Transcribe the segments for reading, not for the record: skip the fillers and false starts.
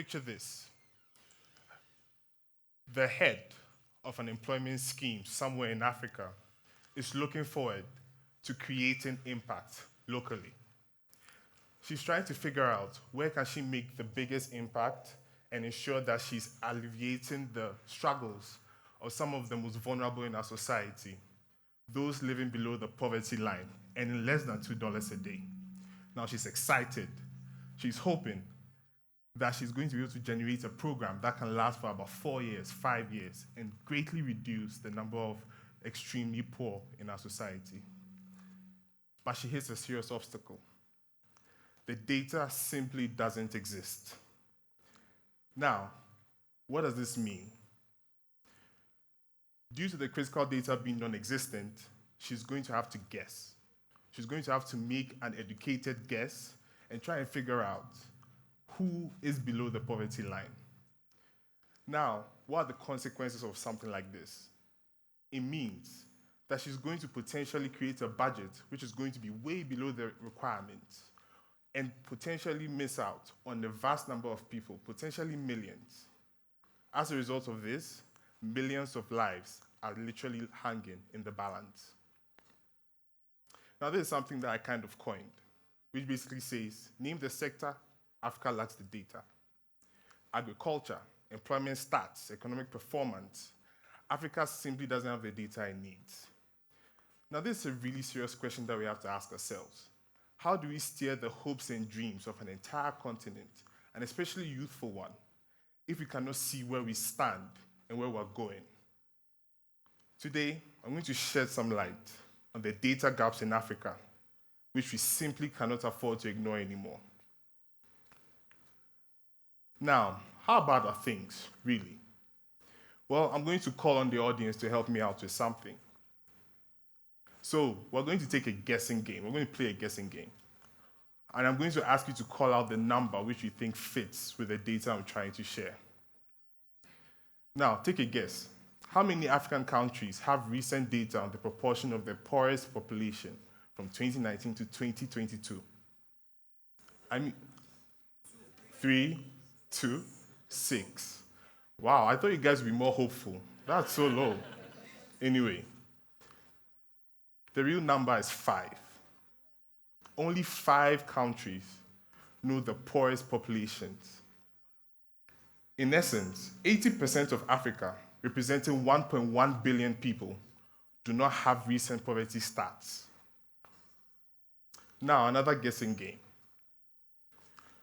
picture this. The head of an employment scheme somewhere in Africa is looking forward to creating impact locally. She's trying to figure out where can she make the biggest impact and ensure that she's alleviating the struggles of some of the most vulnerable in our society, those living below the poverty line and in less than $2 a day. Now she's excited. She's hoping that she's going to be able to generate a program that can last for about 4 years, 5 years, and greatly reduce the number of extremely poor in our society. But she hits a serious obstacle. The data simply doesn't exist. Now, what does this mean? Due to the critical data being non-existent, she's going to have to guess. She's going to have to make an educated guess and try and figure out who is below the poverty line. Now, what are the consequences of something like this? It means that she's going to potentially create a budget which is going to be way below the requirements and potentially miss out on a vast number of people, potentially millions. As a result of this, millions of lives are literally hanging in the balance. Now, this is something that I kind of coined, which basically says, name the sector Africa lacks the data. Agriculture, employment stats, economic performance. Africa simply doesn't have the data it needs. Now, this is a really serious question that we have to ask ourselves. How do we steer the hopes and dreams of an entire continent, and especially a youthful one, if we cannot see where we stand and where we're going? Today, I'm going to shed some light on the data gaps in Africa, which we simply cannot afford to ignore anymore. Now, how bad are things, really? Well, I'm going to call on the audience to help me out with something. So, we're going to take a guessing game. We're going to play a guessing game. And I'm going to ask you to call out the number which you think fits with the data I'm trying to share. Now, take a guess. How many African countries have recent data on the proportion of the poorest population from 2019 to 2022? I mean, 3, 2, 6. Wow, I thought you guys would be more hopeful. That's so low. Anyway, the real number is 5. Only 5 countries know the poorest populations. In essence, 80% of Africa, representing 1.1 billion people, do not have recent poverty stats. Now, another guessing game.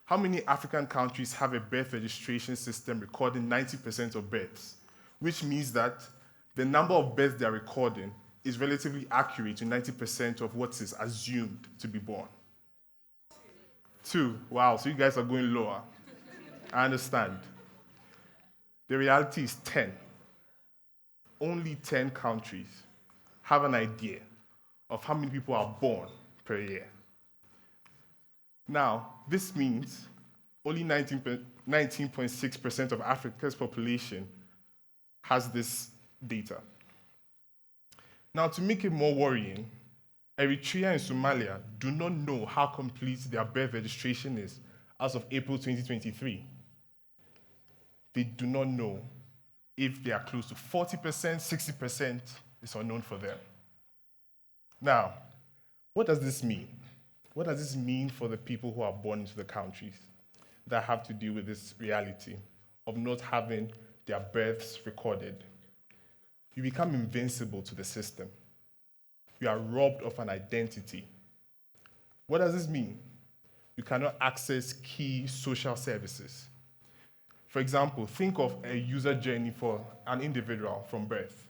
How many African countries have a birth registration system recording 90% of births, which means that the number of births they are recording is relatively accurate to 90% of what is assumed to be born? 2. Wow, so you guys are going lower. I understand. The reality is 10. Only 10 countries have an idea of how many people are born per year. Now, this means only 19.6% of Africa's population has this data. Now, to make it more worrying, Eritrea and Somalia do not know how complete their birth registration is as of April 2023. They do not know if they are close to 40%, 60% is unknown for them. Now, what does this mean? What does this mean for the people who are born into the countries that have to deal with this reality of not having their births recorded? You become invincible to the system. You are robbed of an identity. What does this mean? You cannot access key social services. For example, think of a user journey for an individual from birth.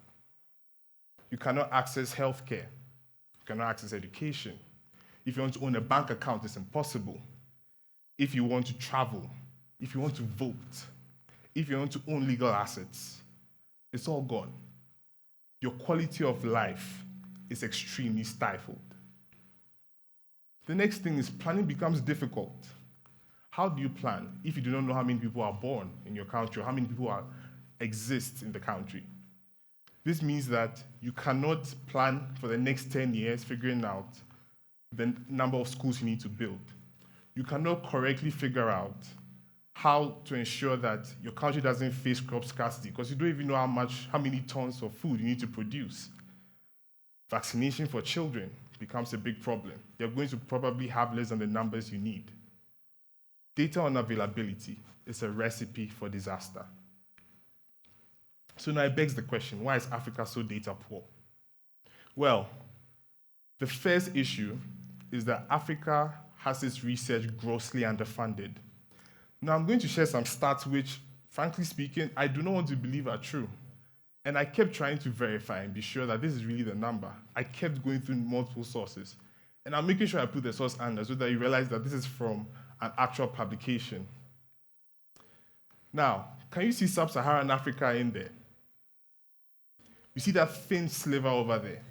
You cannot access healthcare. You cannot access education. If you want to own a bank account, it's impossible. If you want to travel, if you want to vote, if you want to own legal assets, it's all gone. Your quality of life is extremely stifled. The next thing is planning becomes difficult. How do you plan if you do not know how many people are born in your country or how many people exist in the country? This means that you cannot plan for the next 10 years figuring out the number of schools you need to build. You cannot correctly figure out how to ensure that your country doesn't face crop scarcity because you don't even know how many tons of food you need to produce. Vaccination for children becomes a big problem. You're going to probably have less than the numbers you need. Data unavailability is a recipe for disaster. So now it begs the question, why is Africa so data poor? Well, the first issue is that Africa has its research grossly underfunded. Now I'm going to share some stats which, frankly speaking, I do not want to believe are true. And I kept trying to verify and be sure that this is really the number. I kept going through multiple sources. And I'm making sure I put the source under so that you realize that this is from an actual publication. Now, can you see sub-Saharan Africa in there? You see that thin sliver over there?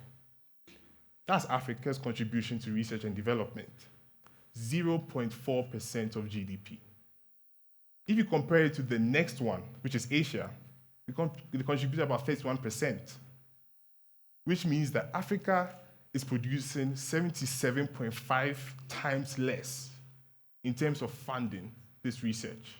That's Africa's contribution to research and development, 0.4% of GDP. If you compare it to the next one, which is Asia, they contribute about 31%, which means that Africa is producing 77.5 times less in terms of funding this research.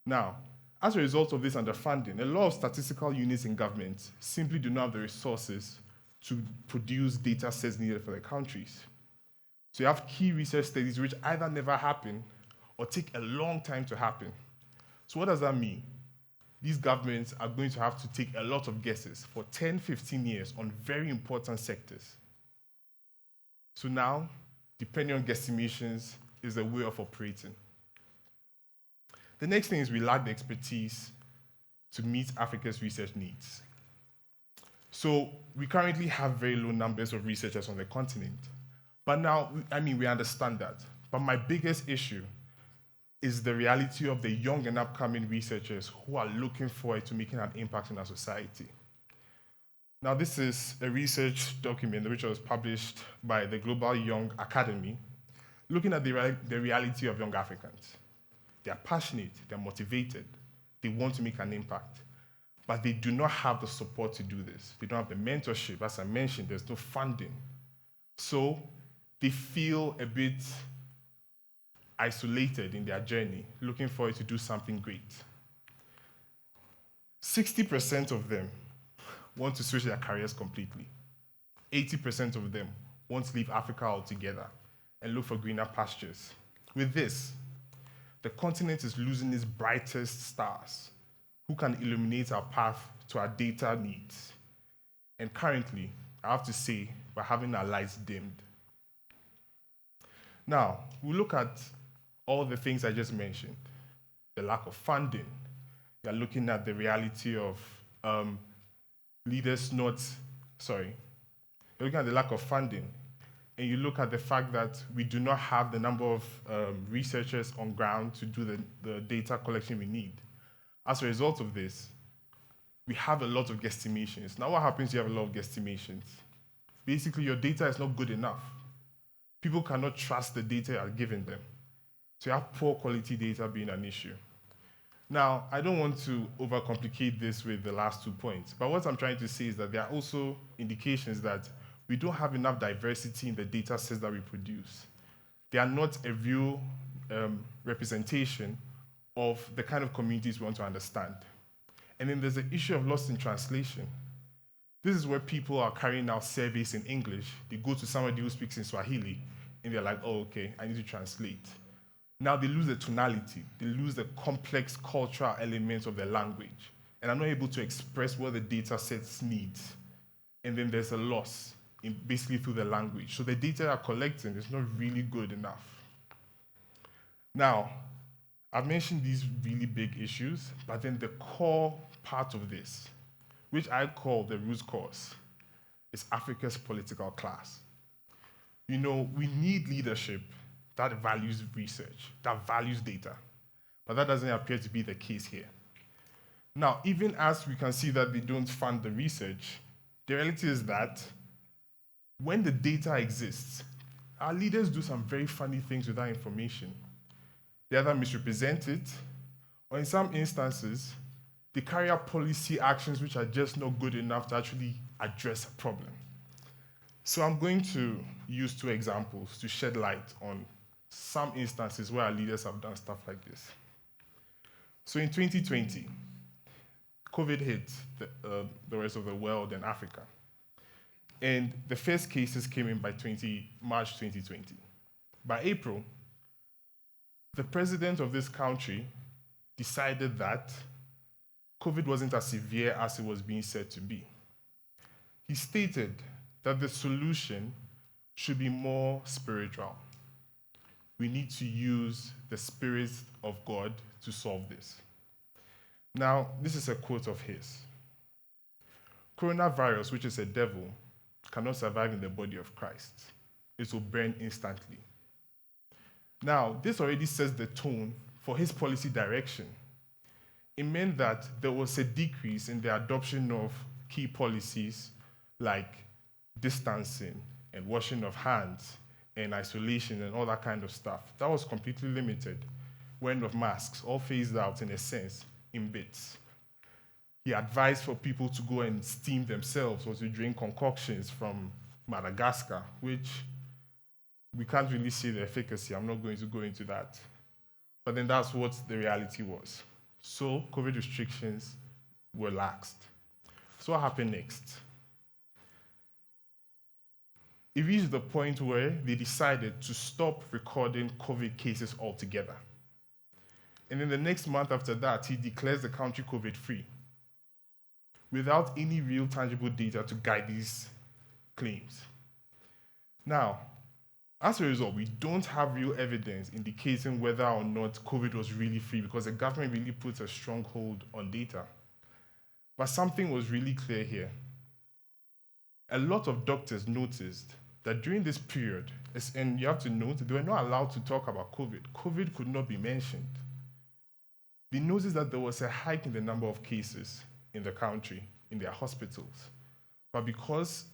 Now, as a result of this underfunding, a lot of statistical units in government simply do not have the resources to produce data sets needed for their countries. So you have key research studies which either never happen or take a long time to happen. So what does that mean? These governments are going to have to take a lot of guesses for 10, 15 years on very important sectors. So now, depending on guesstimations, is a way of operating. The next thing is we lack the expertise to meet Africa's research needs. So we currently have very low numbers of researchers on the continent. But now, we understand that. But my biggest issue is the reality of the young and upcoming researchers who are looking forward to making an impact in our society. Now, this is a research document which was published by the Global Young Academy, looking at the reality of young Africans. They are passionate, they're motivated, they want to make an impact, but they do not have the support to do this. They don't have the mentorship. As I mentioned, there's no funding. So they feel a bit isolated in their journey, looking forward to do something great. 60% of them want to switch their careers completely. 80% of them want to leave Africa altogether and look for greener pastures. With this, the continent is losing its brightest stars who can illuminate our path to our data needs. And currently, I have to say, we're having our lights dimmed. Now, we look at all the things I just mentioned. The lack of funding. You're looking at the reality of leaders not, you're looking at the lack of funding. And you look at the fact that we do not have the number of researchers on ground to do the data collection we need. As a result of this, we have a lot of guesstimations. Now what happens if you have a lot of guesstimations? Basically, your data is not good enough. People cannot trust the data you are giving them. So you have poor quality data being an issue. Now, I don't want to overcomplicate this with the last 2 points, but what I'm trying to say is that there are also indications that we don't have enough diversity in the data sets that we produce. They are not a real representation of the kind of communities we want to understand. And then there's the issue of loss in translation. This is where people are carrying out surveys in English. They go to somebody who speaks in Swahili, and they're like, oh, okay, I need to translate. Now they lose the tonality. They lose the complex cultural elements of their language. And I'm not able to express what the data sets need. And then there's a loss basically through the language. So the data they're collecting is not really good enough. Now, I've mentioned these really big issues, but then the core part of this, which I call the root cause, is Africa's political class. We need leadership that values research, that values data, but that doesn't appear to be the case here. Now, even as we can see that they don't fund the research, the reality is that when the data exists, our leaders do some very funny things with that information. They either misrepresent it, or in some instances, they carry out policy actions which are just not good enough to actually address a problem. So I'm going to use 2 examples to shed light on some instances where our leaders have done stuff like this. So in 2020, COVID hit the rest of the world and Africa. And the first cases came in by March 2020. By April, the president of this country decided that COVID wasn't as severe as it was being said to be. He stated that the solution should be more spiritual. We need to use the Spirit of God to solve this. Now, this is a quote of his. Coronavirus, which is a devil, cannot survive in the body of Christ. It will burn instantly. Now, this already sets the tone for his policy direction. It meant that there was a decrease in the adoption of key policies like distancing and washing of hands and isolation and all that kind of stuff. That was completely limited. Wearing of masks, all phased out in a sense, in bits. He advised for people to go and steam themselves or to drink concoctions from Madagascar, which we can't really see the efficacy. I'm not going to go into that. But then that's what the reality was. So COVID restrictions were laxed. So what happened next? It reached the point where they decided to stop recording COVID cases altogether. And then the next month after that, he declares the country COVID-free without any real tangible data to guide these claims. Now, as a result, we don't have real evidence indicating whether or not COVID was really free because the government really puts a strong hold on data. But something was really clear here. A lot of doctors noticed that during this period, and you have to note, they were not allowed to talk about COVID. COVID could not be mentioned. They noticed that there was a hike in the number of cases in the country, in their hospitals. But because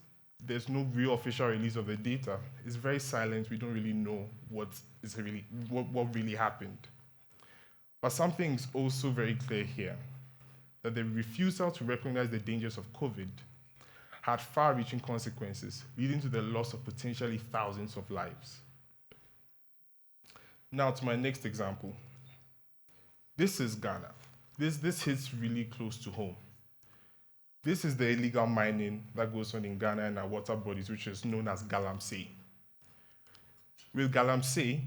there's no real official release of the data, it's very silent. We don't really know what really happened. But something is also very clear here, that the refusal to recognize the dangers of COVID had far-reaching consequences, leading to the loss of potentially thousands of lives. Now to my next example. This is Ghana. This hits really close to home. This is the illegal mining that goes on in Ghana and our water bodies, which is known as galamsey. With galamsey,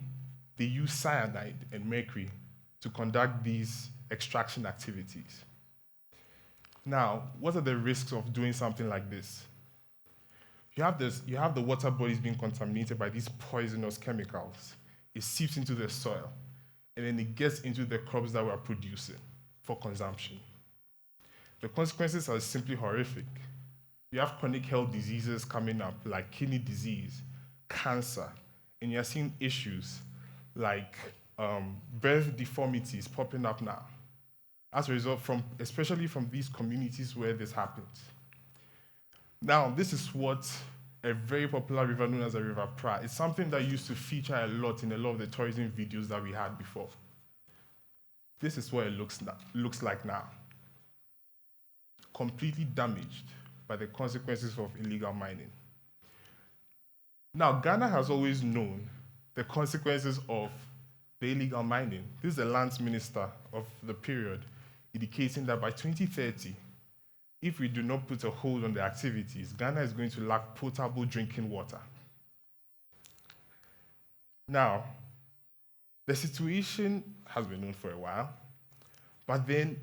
they use cyanide and mercury to conduct these extraction activities. Now, what are the risks of doing something like this? You have the water bodies being contaminated by these poisonous chemicals. It seeps into the soil, and then it gets into the crops that we're producing for consumption. The consequences are simply horrific. You have chronic health diseases coming up, like kidney disease, cancer, and you're seeing issues like birth deformities popping up now, as a result, especially from these communities where this happens. Now, this is what a very popular river known as the River Pra. It's something that used to feature a lot in a lot of the tourism videos that we had before. This is what it looks like now. Completely damaged by the consequences of illegal mining. Now, Ghana has always known the consequences of the illegal mining. This is the lands minister of the period, indicating that by 2030, if we do not put a hold on the activities, Ghana is going to lack potable drinking water. Now, the situation has been known for a while, but then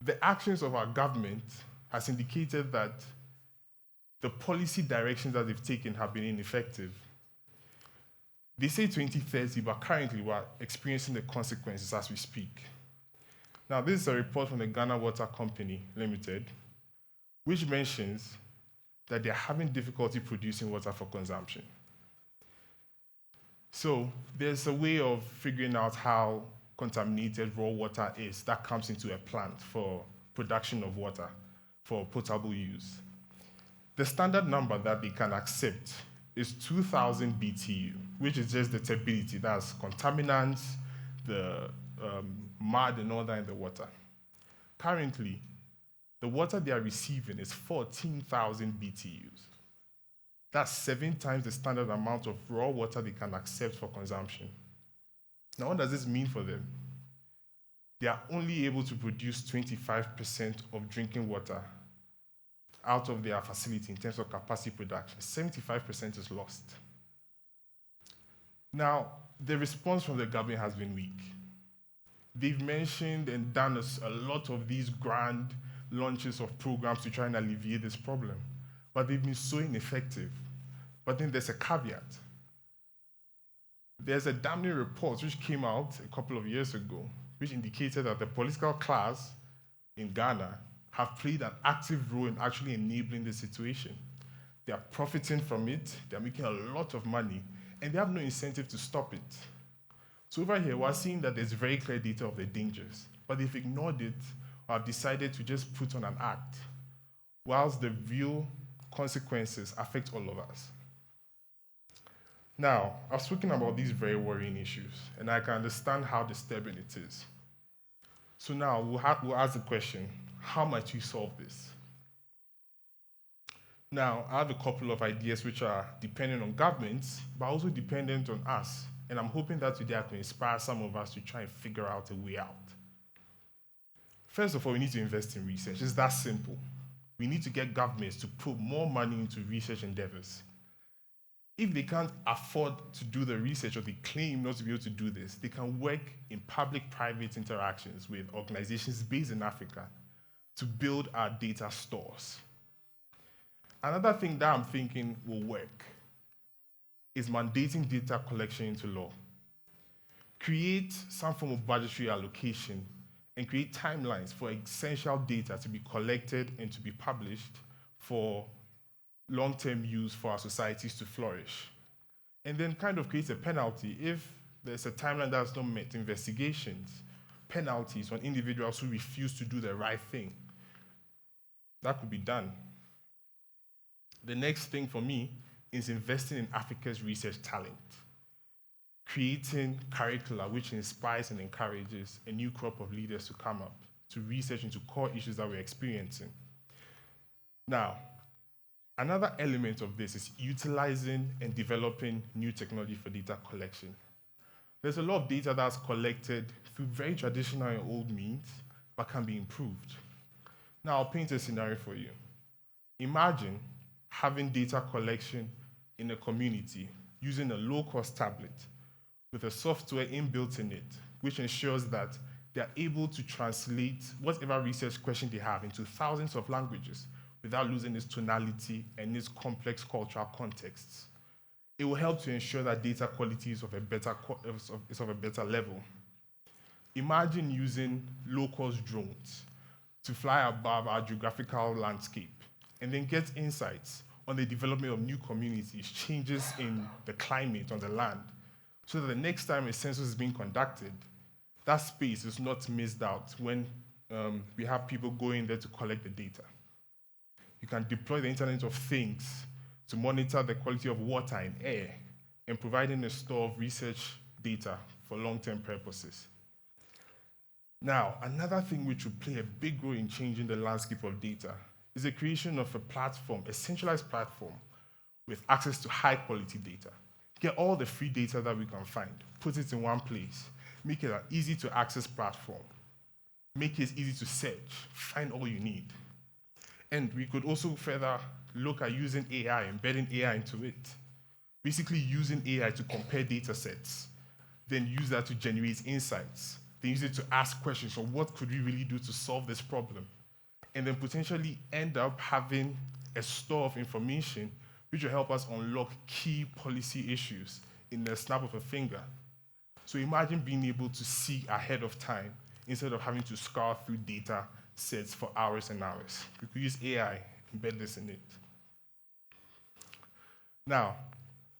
the actions of our government has indicated that the policy directions that they've taken have been ineffective. They say 2030, but currently we're experiencing the consequences as we speak. Now, this is a report from the Ghana Water Company Limited, which mentions that they're having difficulty producing water for consumption. So there's a way of figuring out how contaminated raw water is that comes into a plant for production of water for potable use. The standard number that they can accept is 2,000 BTU, which is just the turbidity, that's contaminants, the mud and all that in the water. Currently, the water they are receiving is 14,000 BTUs. That's 7 times the standard amount of raw water they can accept for consumption. Now, what does this mean for them? They are only able to produce 25% of drinking water out of their facility in terms of capacity production. 75% is lost. Now, the response from the government has been weak. They've mentioned and done a lot of these grand launches of programs to try and alleviate this problem, but they've been so ineffective. But then there's a caveat. There's a damning report which came out a couple of years ago, which indicated that the political class in Ghana have played an active role in actually enabling the situation. They are profiting from it, they're making a lot of money, and they have no incentive to stop it. So over here, we're seeing that there's very clear data of the dangers, but they've ignored it or have decided to just put on an act, whilst the real consequences affect all of us. Now, I've spoken about these very worrying issues, and I can understand how disturbing it is. So now, we'll ask the question, how might we solve this? Now, I have a couple of ideas which are dependent on governments, but also dependent on us. And I'm hoping that today I can inspire some of us to try and figure out a way out. First of all, we need to invest in research. It's that simple. We need to get governments to put more money into research endeavors. If they can't afford to do the research or they claim not to be able to do this, they can work in public-private interactions with organizations based in Africa to build our data stores. Another thing that I'm thinking will work is mandating data collection into law. Create some form of budgetary allocation and create timelines for essential data to be collected and to be published for long-term use for our societies to flourish. And then kind of create a penalty if there's a timeline that's not met, investigations, penalties on individuals who refuse to do the right thing. That could be done. The next thing for me is investing in Africa's research talent, creating curricula which inspires and encourages a new crop of leaders to come up, to research into core issues that we're experiencing. Now, another element of this is utilizing and developing new technology for data collection. There's a lot of data that's collected through very traditional and old means, but can be improved. Now, I'll paint a scenario for you. Imagine having data collection in a community using a low-cost tablet with a software inbuilt in it, which ensures that they're able to translate whatever research question they have into thousands of languages without losing its tonality and its complex cultural contexts. It will help to ensure that data quality is of a better level. Imagine using low-cost drones to fly above our geographical landscape and then get insights on the development of new communities, changes in the climate on the land, so that the next time a census is being conducted, that space is not missed out when we have people going there to collect the data. You can deploy the Internet of Things to monitor the quality of water and air and providing a store of research data for long-term purposes. Now, another thing which will play a big role in changing the landscape of data is the creation of a platform, a centralized platform with access to high-quality data. Get all the free data that we can find, put it in one place, make it an easy-to-access platform, make it easy to search, find all you need. And we could also further look at using AI, embedding AI into it. Basically using AI to compare data sets, then use that to generate insights, then use it to ask questions on what could we really do to solve this problem, and then potentially end up having a store of information which will help us unlock key policy issues in the snap of a finger. So imagine being able to see ahead of time instead of having to scour through data sets for hours and hours. We could use AI, embed this in it. Now,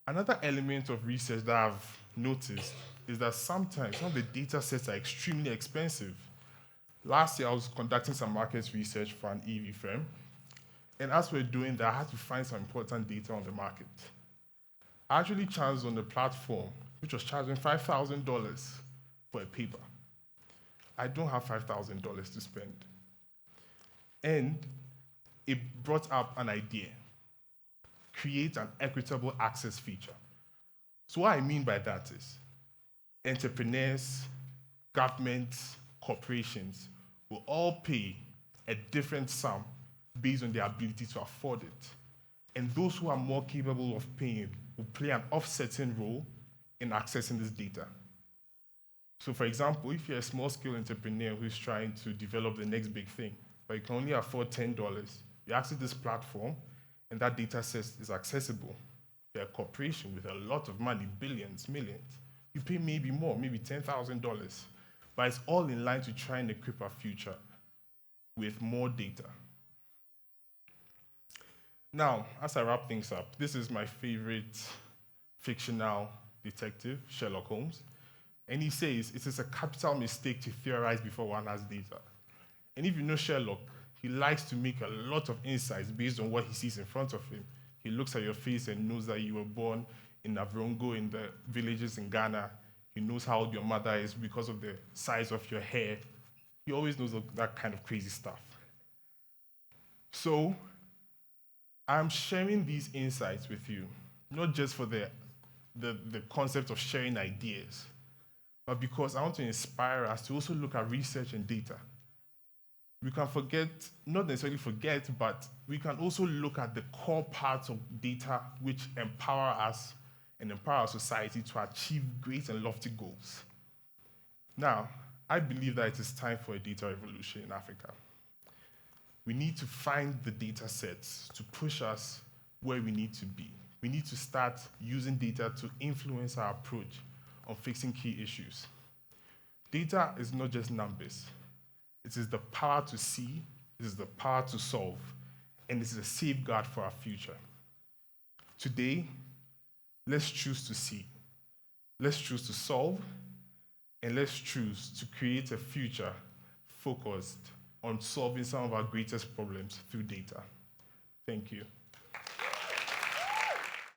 another element of research that I've noticed is that sometimes some of the data sets are extremely expensive. Last year, I was conducting some market research for an EV firm, and as we're doing that, I had to find some important data on the market. I actually chanced on a platform which was charging $5,000 for a paper. I don't have $5,000 to spend. And it brought up an idea. create an equitable access feature. So what I mean by that is entrepreneurs, governments, corporations will all pay a different sum based on their ability to afford it. And those who are more capable of paying will play an offsetting role in accessing this data. So for example, if you're a small-scale entrepreneur who's trying to develop the next big thing, but you can only afford $10, you access this platform, and that data set is accessible. If you're a corporation with a lot of money, billions, millions, you pay maybe more, maybe $10,000. But it's all in line to try and equip our future with more data. Now, as I wrap things up, this is my favorite fictional detective, Sherlock Holmes. And he says, it is a capital mistake to theorize before one has data. And if you know Sherlock, he likes to make a lot of insights based on what he sees in front of him. He looks at your face and knows that you were born in Navrongo, in the villages in Ghana. He knows how old your mother is because of the size of your hair. He always knows that kind of crazy stuff. So, I'm sharing these insights with you, not just for the concept of sharing ideas, but because I want to inspire us to also look at research and data. We can not necessarily forget, but we can also look at the core parts of data which empower us and empower our society to achieve great and lofty goals. Now, I believe that it is time for a data revolution in Africa. We need to find the data sets to push us where we need to be. We need to start using data to influence our approach on fixing key issues. Data is not just numbers. It is the power to see, it is the power to solve, and it is a safeguard for our future. Today, let's choose to see, let's choose to solve, and let's choose to create a future focused on solving some of our greatest problems through data. Thank you.